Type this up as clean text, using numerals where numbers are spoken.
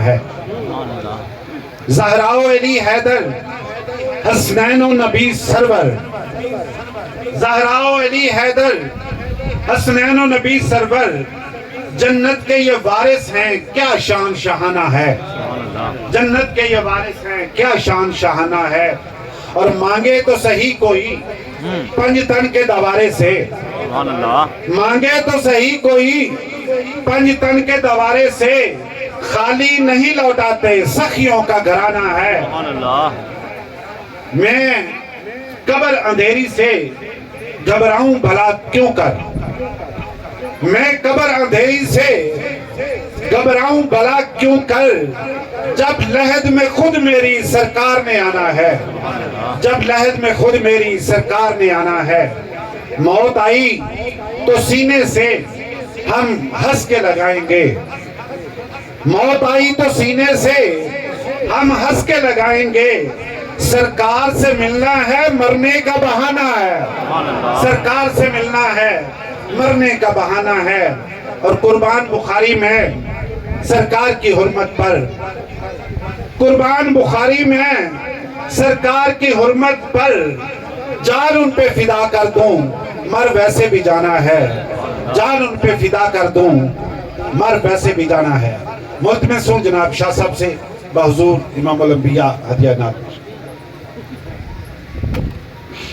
ہے۔ زہرا و علی حیدر حسنین و نبی سرور، زہرا و علی حیدر حسنین و نبی سرور، جنت کے یہ وارث ہیں کیا شان شاہانہ ہے، جنت کے یہ وارث ہیں کیا شان شاہانہ ہے۔ اور مانگے تو صحیح کوئی پنج تن کے دوارے سے، مانگے تو صحیح کوئی پنج تن کے دوارے سے، خالی نہیں لوٹاتے سخیوں کا گھرانہ ہے۔ میں قبر اندھیری سے گھبراؤں بھلا کیوں کر، میں قبر اندھیری سے گھبراؤں بھلا کیوں کر، جب لحد میں خود میری سرکار نے آنا ہے، جب لحد میں خود میری سرکار نے آنا ہے۔ موت آئی تو سینے سے ہم ہنس کے لگائیں گے، موت آئی تو سینے سے ہم ہنس کے لگائیں گے، سرکار سے ملنا ہے مرنے کا بہانہ ہے، سرکار سے ملنا ہے مرنے کا بہانہ ہے۔ اور قربان بخاری میں سرکار کی حرمت پر، قربان بخاری میں سرکار کی حرمت پر، جان ان پہ فدا کر دوں مر ویسے بھی جانا ہے، جان ان پہ فدا کر دوں مر ویسے بھی جانا ہے۔ ملتمس ہوں جناب شاہ صاحب سے بحضور امام الانبیاء ہدیہ نات۔